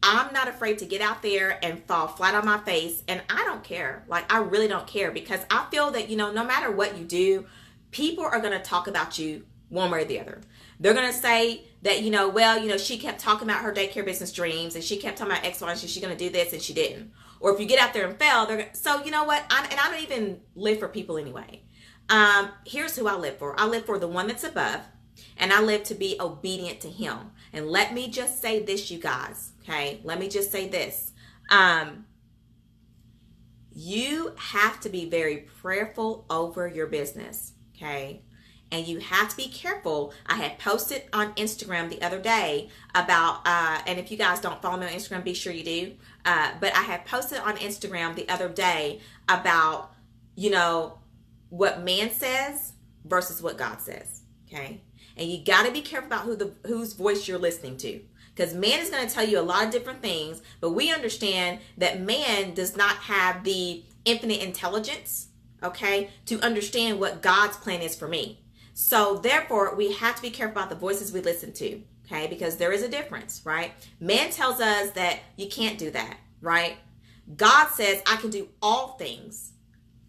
I'm not afraid to get out there and fall flat on my face. And I don't care. Like, I really don't care, because I feel that, no matter what you do, people are going to talk about you one way or the other. They're going to say that, she kept talking about her daycare business dreams, and she kept talking about X, Y, and she's going to do this, and she didn't. Or if you get out there and fail, so you know what? I don't even live for people anyway. Here's who I live for. I live for the one that's above, and I live to be obedient to him. And let me just say this, you guys, okay? Let me just say this. You have to be very prayerful over your business, okay? And you have to be careful. I had posted on Instagram the other day about, and if you guys don't follow me on Instagram, be sure you do. But I had posted on Instagram the other day about, what man says versus what God says, okay? And you got to be careful about whose voice you're listening to. Because man is going to tell you a lot of different things, but we understand that man does not have the infinite intelligence, okay, to understand what God's plan is for me. So therefore, we have to be careful about the voices we listen to, okay, because there is a difference, right? Man tells us that you can't do that, right? God says, I can do all things.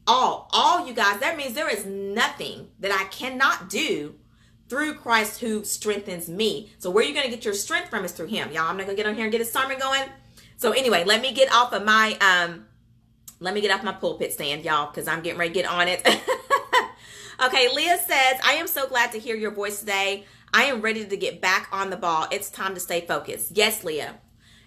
All, you guys. That means there is nothing that I cannot do through Christ who strengthens me. So where you're going to get your strength from is through him. Y'all, I'm not going to get on here and get a sermon going. So anyway, let me get off of my, pulpit stand, y'all, because I'm getting ready to get on it. Okay, Leah says, I am so glad to hear your voice today. I am ready to get back on the ball. It's time to stay focused. Yes, Leah.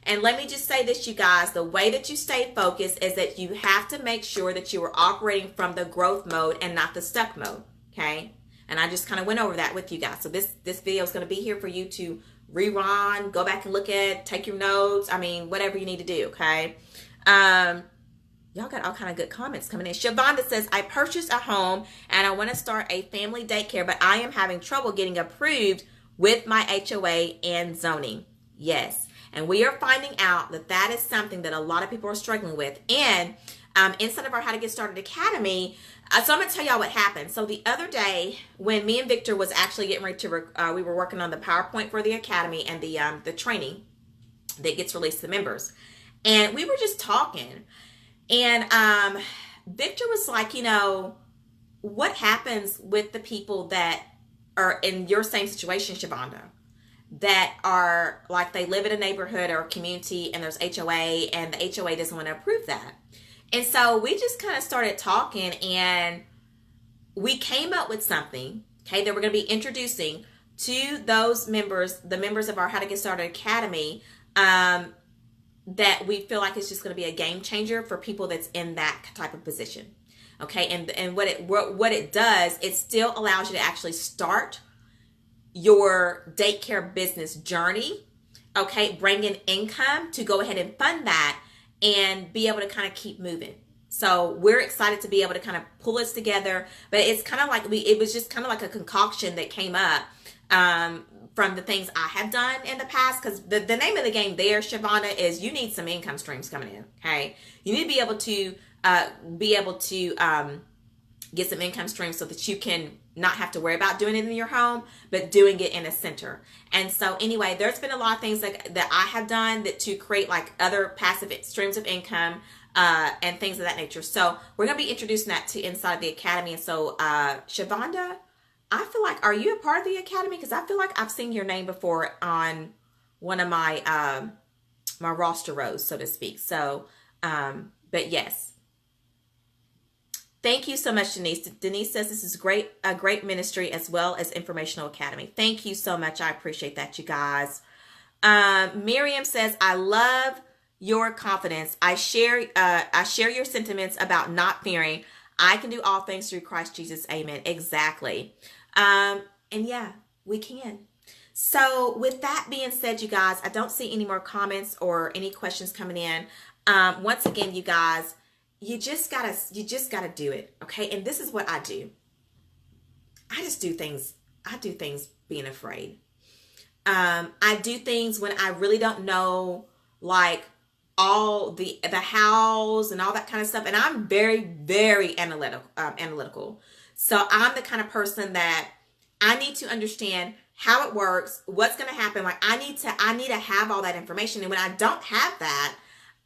And let me just say this, you guys. The way that you stay focused is that you have to make sure that you are operating from the growth mode and not the stuck mode, okay? And I just kind of went over that with you guys. So this video is going to be here for you to rewind, go back and look at, take your notes. I mean, whatever you need to do, okay? Y'all got all kind of good comments coming in. Shavonda says, I purchased a home and I want to start a family daycare, but I am having trouble getting approved with my HOA and zoning. Yes. And we are finding out that that is something that a lot of people are struggling with. And inside of our How to Get Started Academy, so I'm going to tell y'all what happened. So the other day when me and Victor was actually getting ready to, we were working on the PowerPoint for the Academy and the training that gets released to the members. And we were just talking. And Victor was like, what happens with the people that are in your same situation, Shavonda, that are like they live in a neighborhood or a community and there's HOA and the HOA doesn't want to approve that. And so we just kind of started talking and we came up with something, okay, that we're going to be introducing to those members, the members of our How to Get Started Academy, that we feel like it's just going to be a game changer for people that's in that type of position. Okay, and what it does, it still allows you to actually start your daycare business journey. Okay, bring in income to go ahead and fund that and be able to kind of keep moving. So we're excited to be able to kind of pull this together, but it's kind of like it was just kind of like a concoction that came up from the things I have done in the past, because the name of the game there, Shavonda, is you need some income streams coming in, okay? You need to be able to get some income streams so that you can not have to worry about doing it in your home, but doing it in a center. And so anyway, there's been a lot of things that I have done to create like other passive streams of income and things of that nature. So we're going to be introducing that to inside the Academy. And so Shavonda, I feel like, are you a part of the Academy? Because I feel like I've seen your name before on one of my my roster rows, so to speak. So, but yes. Thank you so much, Denise. Denise says this is a great ministry as well as informational academy. Thank you so much. I appreciate that, you guys. Miriam says, I love your confidence. I share your sentiments about not fearing. I can do all things through Christ Jesus. Amen. Exactly. And yeah, we can. So with that being said, you guys, I don't see any more comments or any questions coming in. Once again, you guys, you just gotta do it. Okay. And this is what I do. I do things being afraid. I do things when I really don't know, like all the hows and all that kind of stuff. And I'm very, very analytical. So I'm the kind of person that I need to understand how it works, what's going to happen. Like I need to have all that information. And when I don't have that,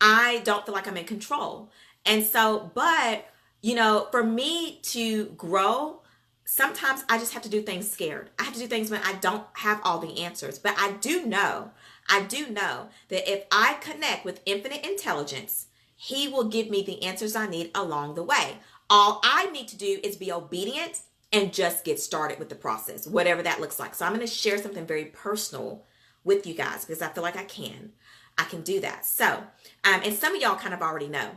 I don't feel like I'm in control. And so, but you know, for me to grow, sometimes I just have to do things scared. I have to do things when I don't have all the answers. But I do know that if I connect with infinite intelligence, he will give me the answers I need along the way. All I need to do is be obedient and just get started with the process, whatever that looks like. So I'm going to share something very personal with you guys because I feel like I can do that. So, and some of y'all kind of already know.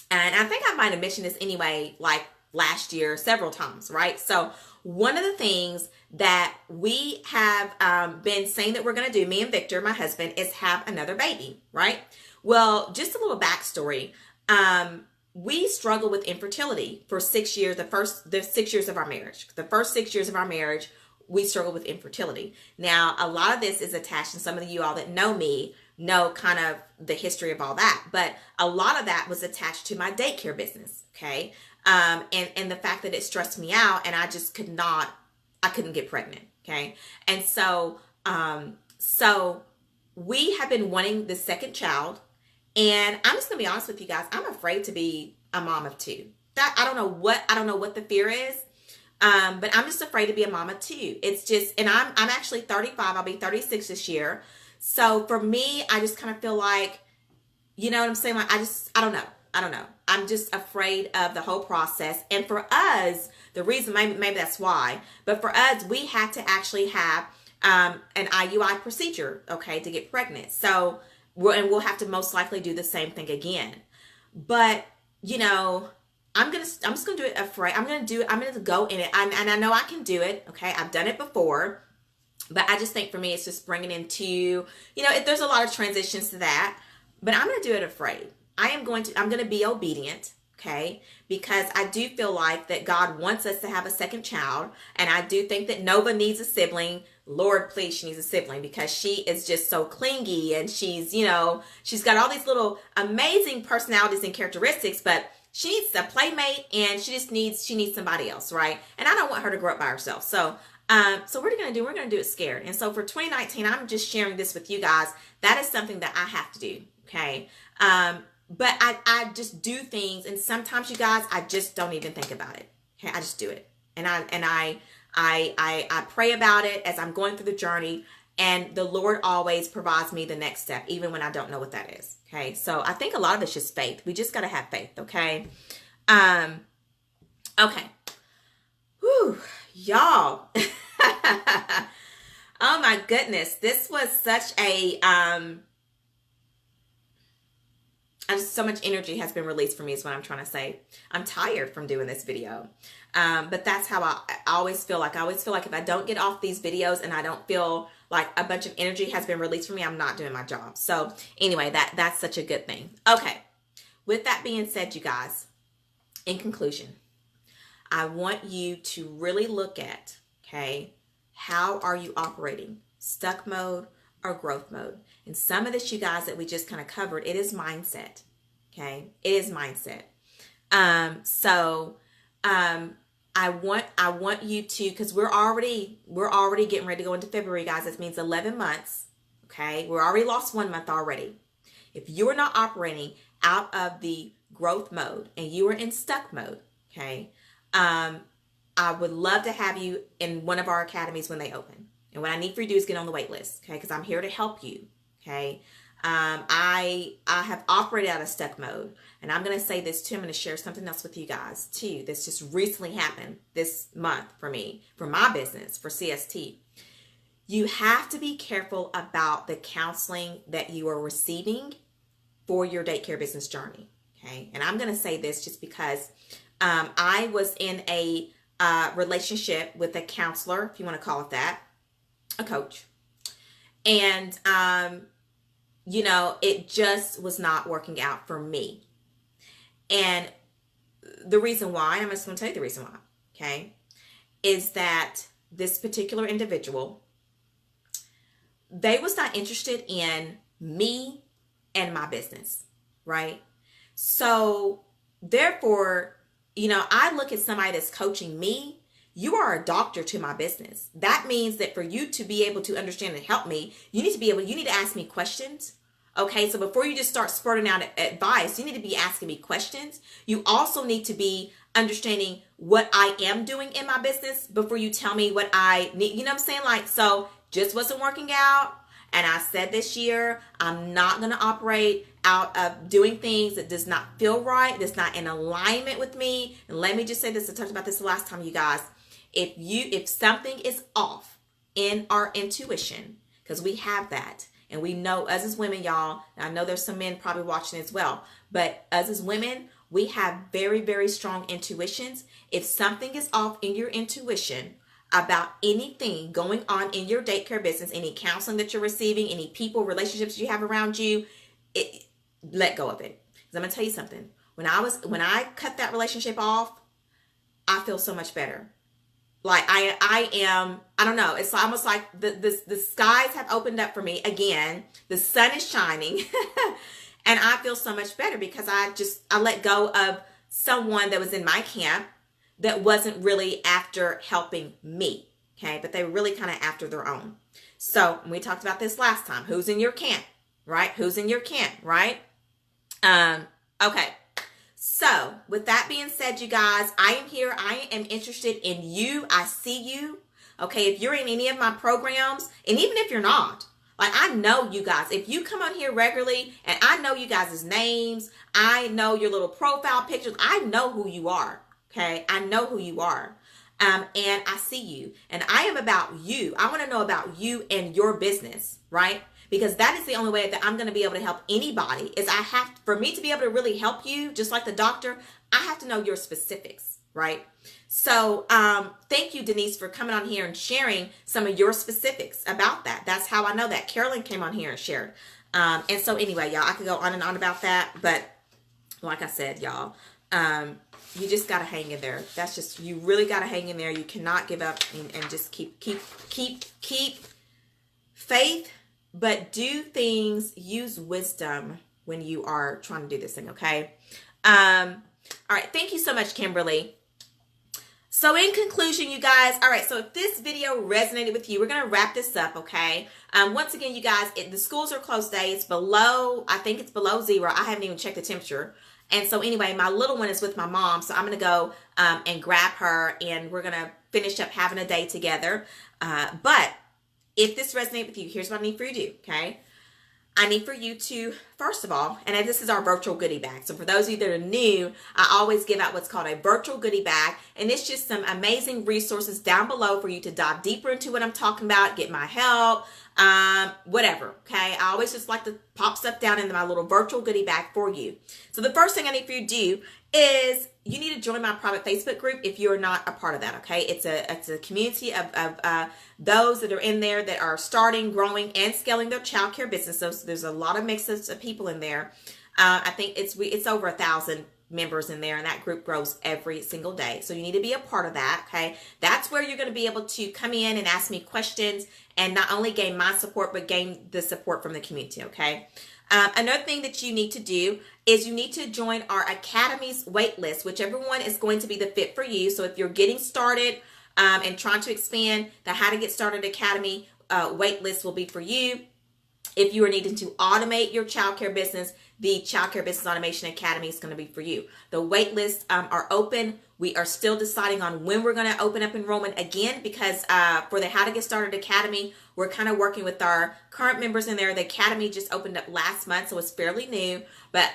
And I think I might have mentioned this anyway, like last year, several times, right? So one of the things that we have been saying that we're going to do, me and Victor, my husband, is have another baby, right? Well, just a little backstory. We struggled with infertility for 6 years, the 6 years of our marriage. The first 6 years of our marriage, we struggled with infertility. Now, a lot of this is attached, and some of you all that know me know kind of the history of all that. But a lot of that was attached to my daycare business, okay? And the fact that it stressed me out, and I just couldn't get pregnant, okay? And so, so we have been wanting the second child, and I'm just gonna be honest with you guys, I'm afraid to be a mom of two. That I don't know what the fear is, but I'm just afraid to be a mom of two. It's just, and I'm actually 35. I'll be 36 this year. So for me, I just kind of feel like, you know what I'm saying? Like I don't know. I'm just afraid of the whole process. And for us, the reason, maybe that's why, but for us, we had to actually have an IUI procedure, okay, to get pregnant. So we'll have to most likely do the same thing again. But, you know, I'm just going to do it afraid. I'm going to go in it. And I know I can do it. Okay. I've done it before, but I just think for me, it's just bringing into, you know, there's a lot of transitions to that, but I'm going to do it afraid. I'm going to be obedient. Okay. Because I do feel like that God wants us to have a second child. And I do think that Nova needs a sibling. Lord, please, she needs a sibling because she is just so clingy, and she's, you know, she's got all these little amazing personalities and characteristics, but she needs a playmate, and she needs somebody else, right? And I don't want her to grow up by herself. So, so we're going to do it scared. And so for 2019, I'm just sharing this with you guys. That is something that I have to do. Okay. But I just do things, and sometimes, you guys, I just don't even think about it. Okay. I just do it. And I pray about it as I'm going through the journey, and the Lord always provides me the next step, even when I don't know what that is. Okay. So I think a lot of it's just faith. We just got to have faith. Okay. Okay. Whew, y'all. Oh my goodness. This was such a, so much energy has been released for me is what I'm trying to say. I'm tired from doing this video. But that's how I always feel like. I always feel like if I don't get off these videos and I don't feel like a bunch of energy has been released for me, I'm not doing my job. So anyway, that's such a good thing. Okay. With that being said, you guys, in conclusion, I want you to really look at, okay, how are you operating? Stuck mode or growth mode? And some of this, you guys, that we just kind of covered, it is mindset. Okay. It is mindset. I want you to, because we're already getting ready to go into February, guys. That means 11 months. Okay. We're already lost 1 month already. If you are not operating out of the growth mode and you are in stuck mode, okay, I I would love to have you in one of our academies when they open. And what I need for you to do is get on the wait list, okay? Because I'm here to help you, okay? I have operated out of stuck mode. And I'm going to say this too. I'm going to share something else with you guys too. This just recently happened this month for me, for my business, for CST. You have to be careful about the counseling that you are receiving for your daycare business journey, okay? And I'm going to say this just because I was in a relationship with a counselor, if you want to call it that, a coach. And, you know, it just was not working out for me. And the reason why, I'm just going to tell you the reason why, okay, is that this particular individual, they was not interested in me and my business, right? So therefore, you know, I look at somebody that's coaching me. You are a doctor to my business. That means that for you to be able to understand and help me, you need to ask me questions. Okay, so before you just start spurting out advice, you need to be asking me questions. You also need to be understanding what I am doing in my business before you tell me what I need. You know what I'm saying? Like, so just wasn't working out. And I said this year, I'm not going to operate out of doing things that does not feel right, that's not in alignment with me. And let me just say this, I talked about this the last time, you guys. If something is off in our intuition, because we have that, and we know us as women, y'all, and I know there's some men probably watching as well, but us as women, we have very, very strong intuitions. If something is off in your intuition about anything going on in your daycare business, any counseling that you're receiving, any people, relationships you have around you, let go of it. Because I'm going to tell you something. When I cut that relationship off, I feel so much better. Like I don't know. It's almost like the skies have opened up for me again. The sun is shining and I feel so much better because I let go of someone that was in my camp that wasn't really after helping me. Okay. But they were really kind of after their own. So we talked about this last time. Who's in your camp, right? Who's in your camp, right? Okay. So with that being said, you guys, I am here. I am interested in you. I see you. Okay. If you're in any of my programs, and even if you're not, like I know you guys, if you come on here regularly and I know you guys' names, I know your little profile pictures, I know who you are. Okay. I know who you are. And I see you and I am about you. I want to know about you and your business, right? Because that is the only way that I'm going to be able to help anybody is for me to be able to really help you, just like the doctor, I have to know your specifics, right? So thank you, Denise, for coming on here and sharing some of your specifics about that. That's how I know that. Carolyn came on here and shared. And so anyway, y'all, I could go on and on about that. But like I said, y'all, you just got to hang in there. That's just, you really got to hang in there. You cannot give up and just keep faith. But do things, use wisdom when you are trying to do this thing, okay? All right, thank you so much, Kimberly. So in conclusion, you guys, all right, so if this video resonated with you, we're going to wrap this up, okay? Once again, you guys, the schools are closed today. It's below, I think it's below 0. I haven't even checked the temperature. And so anyway, my little one is with my mom, so I'm going to go and grab her, and we're going to finish up having a day together. But if this resonates with you, here's what I need for you to do, okay? I need for you to, first of all, and this is our virtual goodie bag. So for those of you that are new, I always give out what's called a virtual goodie bag. And it's just some amazing resources down below for you to dive deeper into what I'm talking about, get my help, whatever, okay? I always just like to pop stuff down into my little virtual goodie bag for you. So the first thing I need for you to do is you need to join my private Facebook group if you're not a part of that, okay? It's a community of those that are in there that are starting, growing, and scaling their childcare business. So there's a lot of mixes of people in there. I think it's over 1,000 members in there, and that group grows every single day. So you need to be a part of that, okay? That's where you're going to be able to come in and ask me questions and not only gain my support, but gain the support from the community, okay? Another thing that you need to do is you need to join our Academy's waitlist, whichever one is going to be the fit for you. So if you're getting started and trying to expand, the How to Get Started Academy waitlist will be for you. If you are needing to automate your childcare business, the Childcare Business Automation Academy is going to be for you. The waitlists are open We are still deciding on when we're going to open up enrollment again, because for the How to Get Started Academy, we're kind of working with our current members in there. The Academy just opened up last month, so it's fairly new. But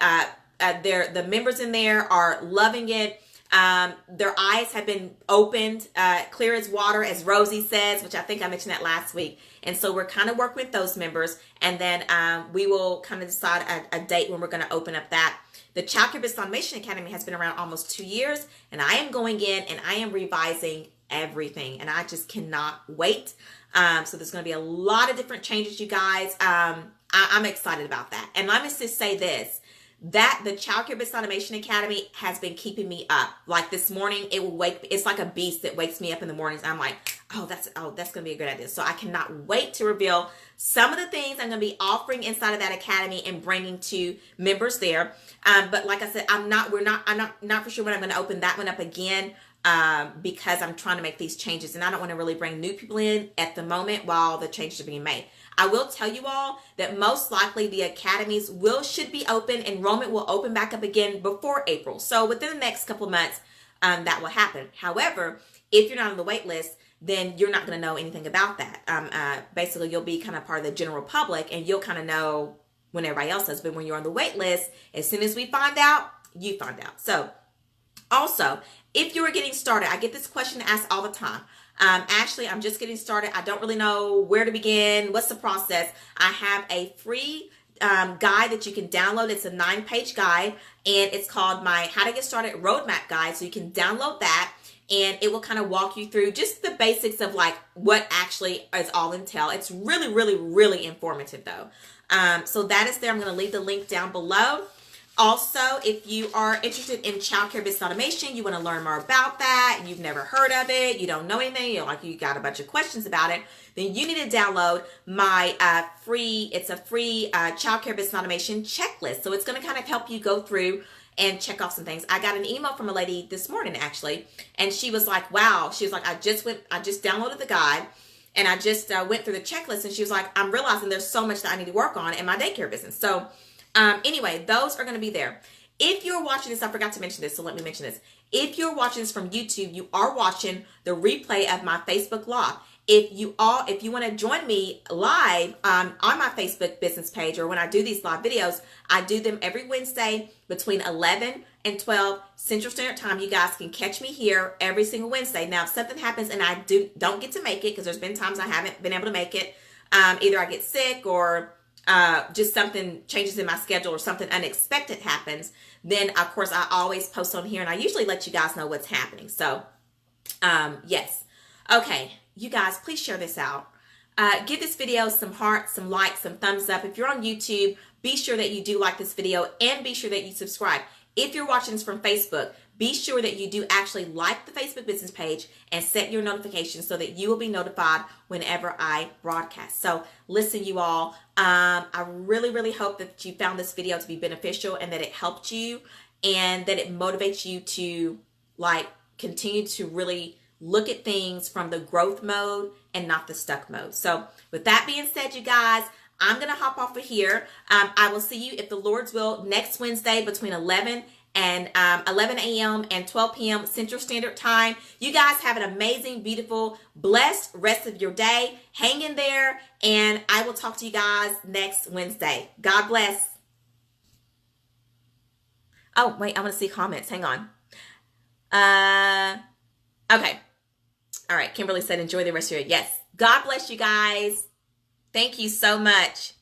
the members in there are loving it. Their eyes have been opened, clear as water, as Rosie says, which I think I mentioned that last week. And so we're kind of working with those members, and then we will kind of decide a date when we're going to open up that. The Childcare Business Automation Academy has been around almost 2 years, and I am going in and I am revising everything, and I just cannot wait. So there's going to be a lot of different changes, you guys. I'm excited about that. And let me just say this, that the Childcare Business Automation Academy has been keeping me up. Like this morning, it's like a beast that wakes me up in the mornings. I'm like, oh, that's going to be a good idea. So I cannot wait to reveal some of the things I'm going to be offering inside of that academy and bringing to members there. But like I said, I'm not for sure when I'm going to open that one up again, because I'm trying to make these changes, and I don't want to really bring new people in at the moment while the changes are being made. I will tell you all that most likely the academies should be open. Enrollment will open back up again before April. So within the next couple of months, that will happen. However, if you're not on the wait list, then you're not going to know anything about that. Basically, you'll be kind of part of the general public, and you'll kind of know when everybody else does. But when you're on the wait list, as soon as we find out, you find out. So also, if you are getting started, I get this question asked all the time. Ashley, I'm just getting started. I don't really know where to begin. What's the process? I have a free guide that you can download. It's a 9-page guide, and it's called my How to Get Started Roadmap Guide. So you can download that, and it will kind of walk you through just the basics of like what actually is all entail. It's really, really, really informative though. So that is there. I'm going to leave the link down below. Also, if you are interested in childcare business automation, you want to learn more about that, you've never heard of it, you don't know anything, you got a bunch of questions about it, then you need to download my free childcare business automation checklist. So it's going to kind of help you go through and check off some things. I got an email from a lady this morning actually, and she was like, wow, she was like, I just downloaded the guide, and I just went through the checklist, and she was like, I'm realizing there's so much that I need to work on in my daycare business. So anyway, those are going to be there. If you're watching this, I forgot to mention this, so let me mention this. If you're watching this from YouTube, you are watching the replay of my Facebook Live. If you want to join me live on my Facebook business page, or when I do these live videos, I do them every Wednesday between 11 and 12 Central Standard Time. You guys can catch me here every single Wednesday. Now, if something happens and I don't get to make it, because there's been times I haven't been able to make it, either I get sick or just something changes in my schedule or something unexpected happens, then of course I always post on here, and I usually let you guys know what's happening. So yes. Okay, you guys, please share this out. Give this video some hearts, some likes, some thumbs up. If you're on YouTube, be sure that you do like this video, and be sure that you subscribe. If you're watching this from Facebook, be sure that you do actually like the Facebook business page and set your notifications so that you will be notified whenever I broadcast. So listen, you all, I really, really hope that you found this video to be beneficial, and that it helped you, and that it motivates you to continue to really look at things from the growth mode and not the stuck mode. So with that being said, you guys, I'm going to hop off of here. I will see you, if the Lord's will, next Wednesday between 11 a.m. and 12 p.m. Central Standard Time. You guys have an amazing, beautiful, blessed rest of your day. Hang in there, and I will talk to you guys next Wednesday. God bless. Oh, wait, I want to see comments. Hang on. Okay. All right. Kimberly said, enjoy the rest of your day. Yes. God bless you guys. Thank you so much.